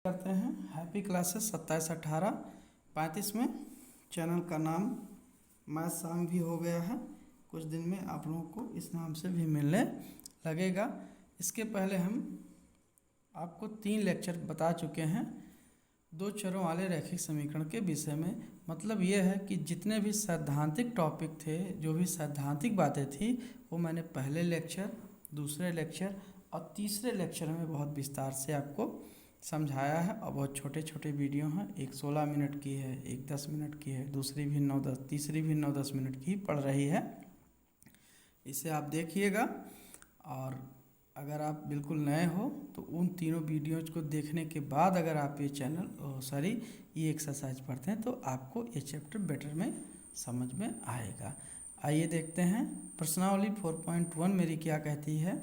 करते हैं happy classes 27/18/35 में। चैनल का नाम मैथ सांग भी हो गया है। कुछ दिन में आप लोगों को इस नाम से भी मिलने लगेगा। इसके पहले हम आपको 3 लेक्चर बता चुके हैं दो चरों वाले रैखिक समीकरण के विषय में। मतलब ये है कि जितने भी सैद्धांतिक टॉपिक थे, जो भी सैद्धांतिक बातें थी, वो मैंने पहले लेक्चर, दूसरे लेक्चर और तीसरे लेक्चर में बहुत विस्तार से आपको समझाया है। और बहुत छोटे छोटे वीडियो हैं, एक 16 मिनट की है, एक 10 मिनट की है, दूसरी भी 9-10, तीसरी भी 9-10 मिनट की पड़ रही है। इसे आप देखिएगा। और अगर आप बिल्कुल नए हो तो उन तीनों वीडियोज को देखने के बाद अगर आप ये एक्सरसाइज पढ़ते हैं तो आपको ये चैप्टर बेटर में समझ में आएगा। आइए देखते हैं प्रश्नावली 4.1 मेरी क्या कहती है।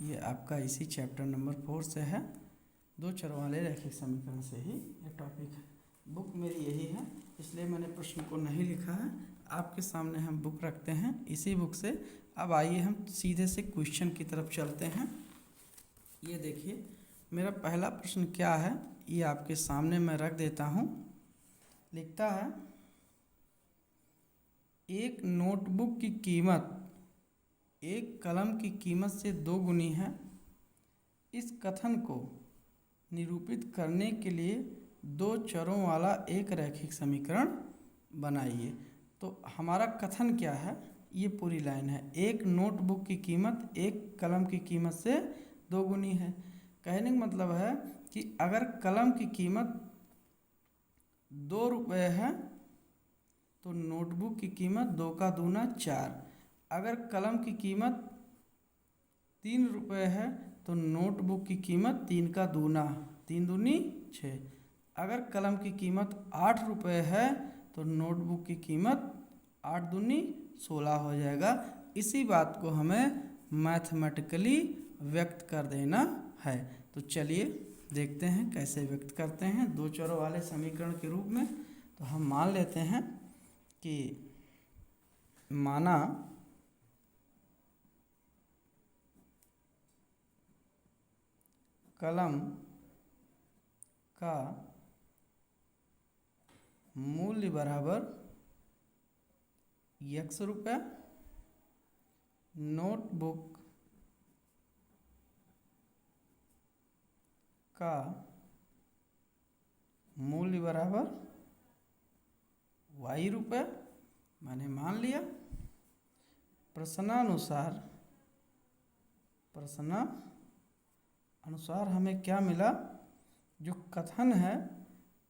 ये आपका इसी चैप्टर नंबर 4 से है, दो चरों वाले रैखिक समीकरण से ही ये टॉपिक है। बुक मेरी यही है, इसलिए मैंने प्रश्न को नहीं लिखा है। आपके सामने हम बुक रखते हैं, इसी बुक से। अब आइए हम सीधे से क्वेश्चन की तरफ चलते हैं। ये देखिए मेरा पहला प्रश्न क्या है, ये आपके सामने मैं रख देता हूँ। लिखता है, एक नोटबुक की कीमत एक कलम की कीमत से 2 गुनी है। इस कथन को निरूपित करने के लिए दो चरों वाला एक रैखिक समीकरण बनाइए। तो हमारा कथन क्या है, ये पूरी लाइन है। एक नोटबुक की कीमत एक कलम की कीमत से 2 गुनी है। कहने का मतलब है कि अगर कलम की कीमत 2 रुपये है तो नोटबुक की कीमत 2 का दूना 4। अगर कलम की कीमत 3 रुपये है तो नोटबुक की कीमत 3 का दूना, 3 दूनी 6। अगर कलम की कीमत 8 रुपये है तो नोटबुक की कीमत 8 दूनी 16 हो जाएगा। इसी बात को हमें मैथमेटिकली व्यक्त कर देना है। तो चलिए देखते हैं कैसे व्यक्त करते हैं दो चरों वाले समीकरण के रूप में। तो हम मान लेते हैं कि माना कलम का मूल्य बराबर x रुपया, नोटबुक का मूल्य बराबर y रुपया। मैंने मान लिया। प्रश्नानुसार हमें क्या मिला, जो कथन है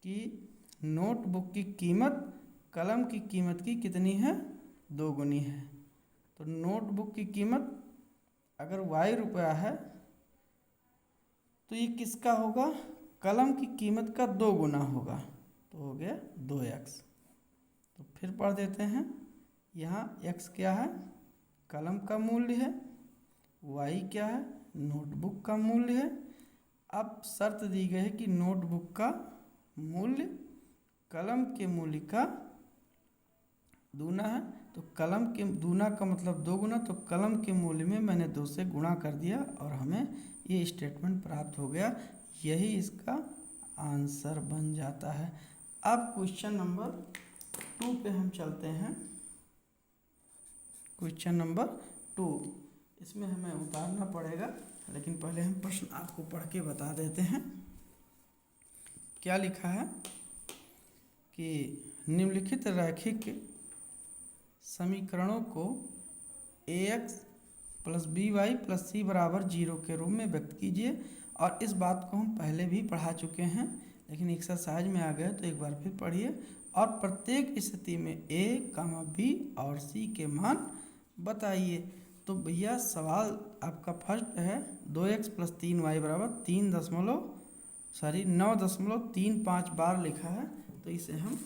कि नोटबुक की कीमत कलम की कीमत की कितनी है, 2 गुनी है। तो नोटबुक की कीमत अगर y रुपया है तो ये किसका होगा, कलम की कीमत का 2 गुना होगा, तो हो गया 2x। तो फिर पढ़ देते हैं, यहाँ x क्या है, कलम का मूल्य है, y क्या है, नोटबुक का मूल्य है। अब शर्त दी गई है कि नोटबुक का मूल्य कलम के मूल्य का दूना है। तो कलम के दूना का मतलब 2 गुना, तो कलम के मूल्य में मैंने 2 से गुणा कर दिया और हमें ये स्टेटमेंट प्राप्त हो गया। यही इसका आंसर बन जाता है। अब क्वेश्चन नंबर 2 पे हम चलते हैं। क्वेश्चन नंबर 2, इसमें हमें उतारना पड़ेगा, लेकिन पहले हम प्रश्न आपको पढ़ के बता देते हैं। क्या लिखा है कि निम्नलिखित रैखिक समीकरणों को ax + by + c = 0 के रूप में व्यक्त कीजिए। और इस बात को हम पहले भी पढ़ा चुके हैं, लेकिन एक्सरसाइज में आ गए तो एक बार फिर पढ़िए। और प्रत्येक स्थिति में a, b और c के मान बताइए। तो भैया सवाल आपका फर्स्ट है 2x + 3y = 9.35 बार लिखा है। तो इसे हम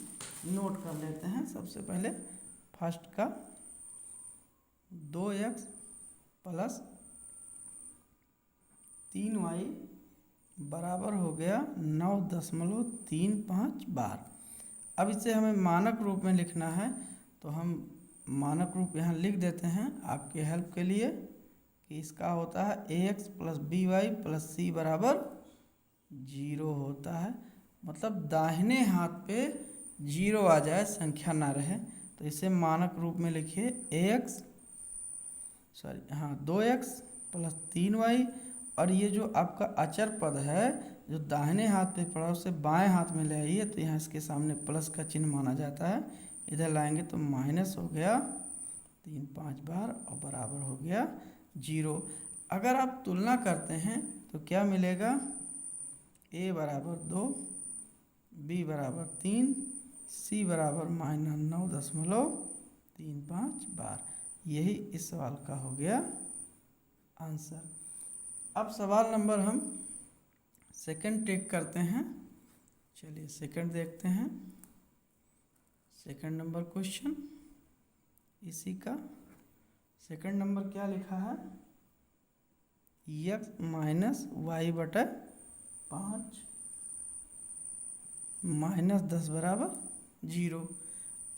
नोट कर लेते हैं। सबसे पहले फर्स्ट का 2x + 3y बराबर हो गया 9.35 बार। अब इसे हमें मानक रूप में लिखना है, तो हम मानक रूप यहाँ लिख देते हैं आपके हेल्प के लिए कि इसका होता है ax + by + c = जीरो होता है, मतलब दाहिने हाथ पे जीरो आ जाए, संख्या ना रहे, तो इसे मानक रूप में लिखिए दो एक्स प्लस 3y। और ये जो आपका अचर पद है जो दाहिने हाथ पे पड़ा उसे बाएं हाथ में ले आइए, तो यहाँ इसके सामने प्लस का चिन्ह माना जाता है, इधर लाएंगे तो माइनस हो गया 3 5 बार और बराबर हो गया जीरो। अगर आप तुलना करते हैं तो क्या मिलेगा, a बराबर 2, b बराबर 3, c बराबर -9.35 बार। यही इस सवाल का हो गया आंसर। अब सवाल नंबर हम सेकंड टेक करते हैं। चलिए सेकंड देखते हैं। सेकंड नंबर क्वेश्चन इसी का सेकंड नंबर क्या लिखा है, x माइनस वाई बटा 5 माइनस 10 बराबर जीरो।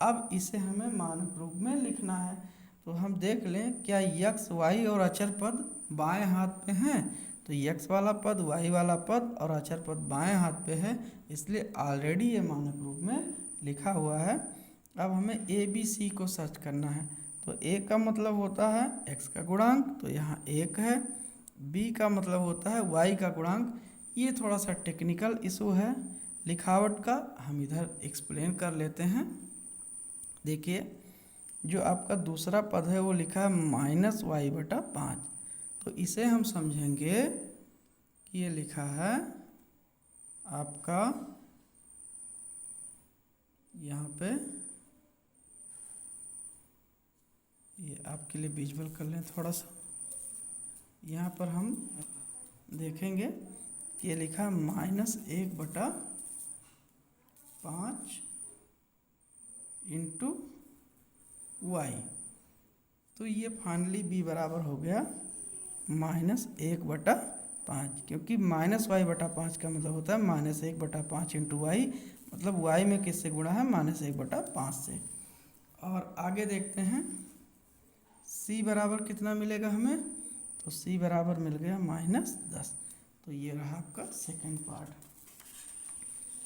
अब इसे हमें मानक रूप में लिखना है, तो हम देख लें क्या x y और अचर पद बाएं हाथ पे हैं, तो x वाला पद y वाला पद और अचर पद बाएं हाथ पे है, इसलिए ऑलरेडी ये मानक रूप में लिखा हुआ है। अब हमें a b c को सर्च करना है, तो a का मतलब होता है x का गुणांक, तो यहाँ 1 है। b का मतलब होता है y का गुणांक। ये थोड़ा सा टेक्निकल इशू है लिखावट का, हम इधर एक्सप्लेन कर लेते हैं। देखिए जो आपका दूसरा पद है वो लिखा है -y/5, तो इसे हम समझेंगे कि ये लिखा है आपका, यहाँ पे ये आपके लिए विजुअल कर लें थोड़ा सा। यहाँ पर हम देखेंगे कि ये लिखा है -1/5 इंटू y, तो ये फाइनली b बराबर हो गया -1/5, क्योंकि -y/5 का मतलब होता है -1/5 इंटू y, मतलब y में किससे गुणा है, -1/5 से। और आगे देखते हैं c बराबर कितना मिलेगा हमें, तो c बराबर मिल गया -10। तो ये रहा आपका सेकंड पार्ट।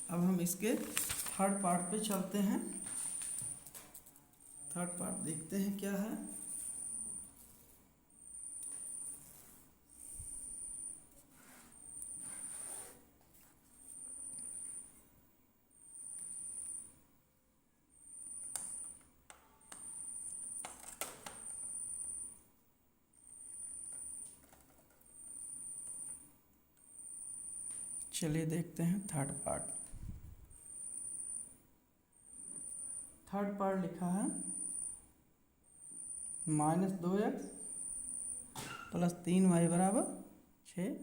अब हम इसके थर्ड पार्ट पे चलते हैं। थर्ड पार्ट देखते हैं क्या है। चलिए देखते हैं थर्ड पार्ट। थर्ड पार्ट लिखा है -2x प्लस 3y बराबर 6।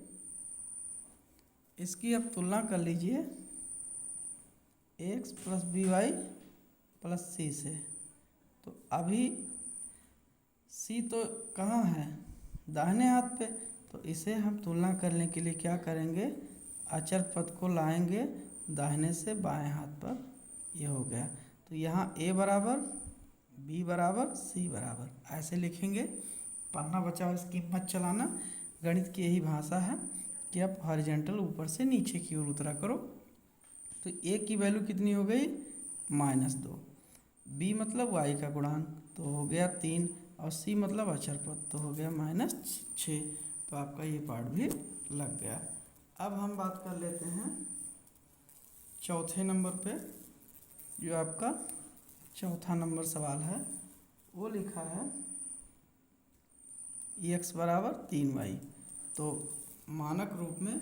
इसकी अब तुलना कर लीजिए x plus by plus c से। तो अभी c तो कहाँ है, दाहिने हाथ पे, तो इसे हम तुलना करने के लिए क्या करेंगे, अचर पद को लाएंगे दाहिने से बाएं हाथ पर, ये हो गया। तो यहाँ a बराबर b बराबर c बराबर ऐसे लिखेंगे। पढ़ना बचाओ, इसकी मत चलाना, गणित की यही भाषा है कि आप हॉरिजॉन्टल ऊपर से नीचे की ओर उतरा करो। तो a की वैल्यू कितनी हो गई, -2, b मतलब y का गुणांक तो हो गया 3, और c मतलब अचर पद तो हो गया -6। तो आपका ये पार्ट भी लग गया। अब हम बात कर लेते हैं चौथे नंबर पे। जो आपका चौथा नंबर सवाल है वो लिखा है x बराबर 3y। तो मानक रूप में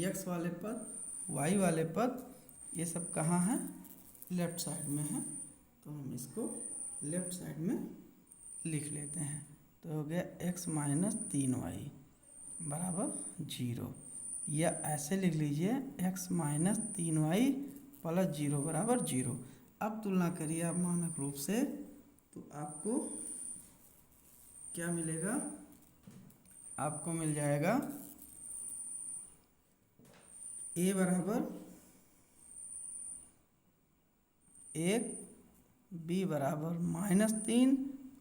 x वाले पद y वाले पद ये सब कहाँ हैं, लेफ्ट साइड में है, तो हम इसको लेफ्ट साइड में लिख लेते हैं। तो हो गया x माइनस 3y बराबर 0, या ऐसे लिख लीजिए x माइनस 3y प्लस 0 बराबर 0। अब तुलना करिए आप मानक रूप से, तो आपको क्या मिलेगा, आपको मिल जाएगा a बराबर 1, b बराबर -3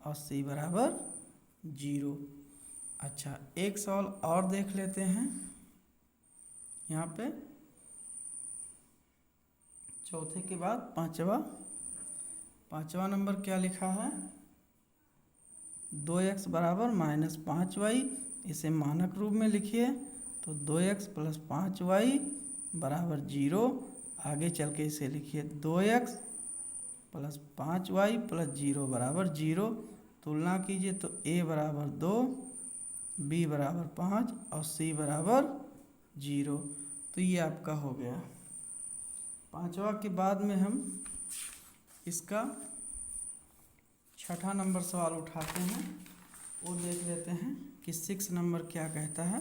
और c बराबर 0। अच्छा एक सवाल और देख लेते हैं। यहाँ पे चौथे के बाद पाँचवा नंबर क्या लिखा है, 2x बराबर -5y। इसे मानक रूप में लिखिए तो 2x + 5y बराबर 0। आगे चल के इसे लिखिए 2x + 5y + 0 बराबर 0। तुलना कीजिए तो a बराबर 2, b बराबर 5 और c बराबर 0। तो ये आपका हो गया। पांचवा के बाद में हम इसका छठा नंबर सवाल उठाते हैं, वो देख लेते हैं कि 6 नंबर क्या कहता है।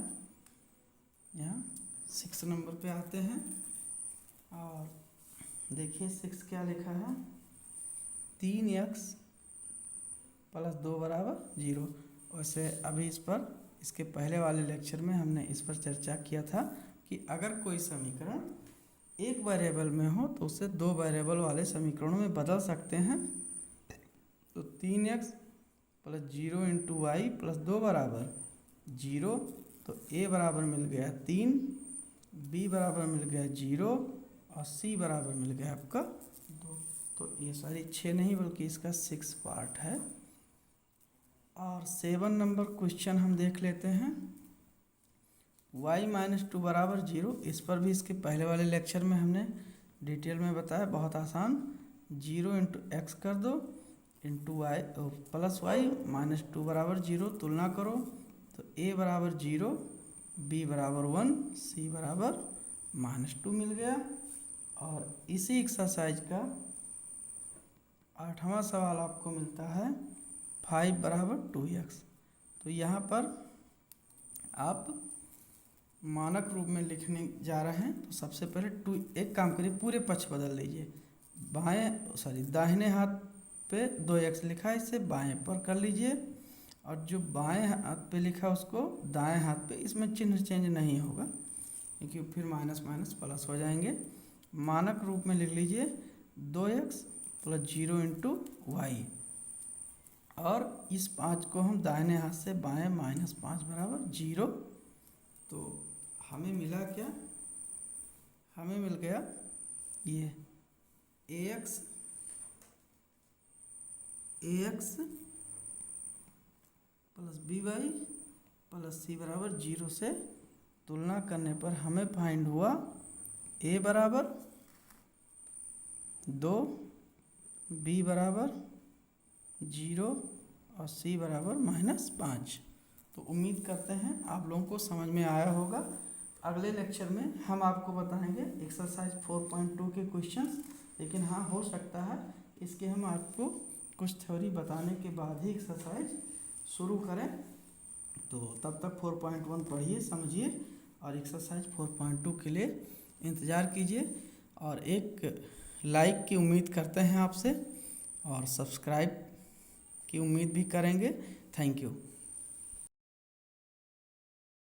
यहाँ 6 नंबर पे आते हैं और देखिए 6 क्या लिखा है, 3x + 2 बराबर 0। वैसे अभी इसके पहले वाले लेक्चर में हमने इस पर चर्चा किया था कि अगर कोई समीकरण एक वेरिएबल में हो तो उसे 2 वेरिएबल वाले समीकरणों में बदल सकते हैं। तो 3x + 0 × y + 2 बराबर 0। तो a बराबर मिल गया 3, b बराबर मिल गया 0 और c बराबर मिल गया आपका 2। तो ये सारी 6 नहीं बल्कि इसका 6 पार्ट है। और 7 नंबर क्वेश्चन हम देख लेते हैं, y - 2 बराबर 0। इस पर भी इसके पहले वाले लेक्चर में हमने डिटेल में बताया, बहुत आसान। 0 × x कर दो इंटू y + y - 2 बराबर 0। तुलना करो तो a बराबर 0, b बराबर 1, c बराबर -2 मिल गया। और इसी एक्सरसाइज का 8वां सवाल आपको मिलता है 5 बराबर 2x। तो यहाँ पर आप मानक रूप में लिखने जा रहे हैं। तो सबसे पहले एक काम करिए, पूरे पक्ष बदल लीजिए। दाहिने हाथ पे 2x लिखा है, इसे बाएं पर कर लीजिए और जो बाएं हाथ पे लिखा उसको दाएं हाथ पे, इसमें चिन्ह चेंज नहीं होगा क्योंकि फिर माइनस माइनस प्लस हो जाएंगे। मानक रूप में लिख लीजिए 2x + 0 × y और इस 5 को हम दाहिने हाथ से बाएं -5 बराबर 0। तो हमें मिला क्या, हमें मिल गया ये ax + by + c बराबर 0 से तुलना करने पर हमें फाइंड हुआ a बराबर 2, b बराबर 0 और c बराबर -5। तो उम्मीद करते हैं आप लोगों को समझ में आया होगा। अगले लेक्चर में हम आपको बताएंगे एक्सरसाइज 4.2 के क्वेश्चंस। लेकिन हाँ, हो सकता है इसके हम आपको कुछ थ्योरी बताने के बाद ही एक्सरसाइज शुरू करें। तो तब तक 4.1 पढ़िए, समझिए और एक्सरसाइज 4.2 के लिए इंतज़ार कीजिए। और एक लाइक की उम्मीद करते हैं आपसे और सब्सक्राइब की उम्मीद भी करेंगे। Thank you.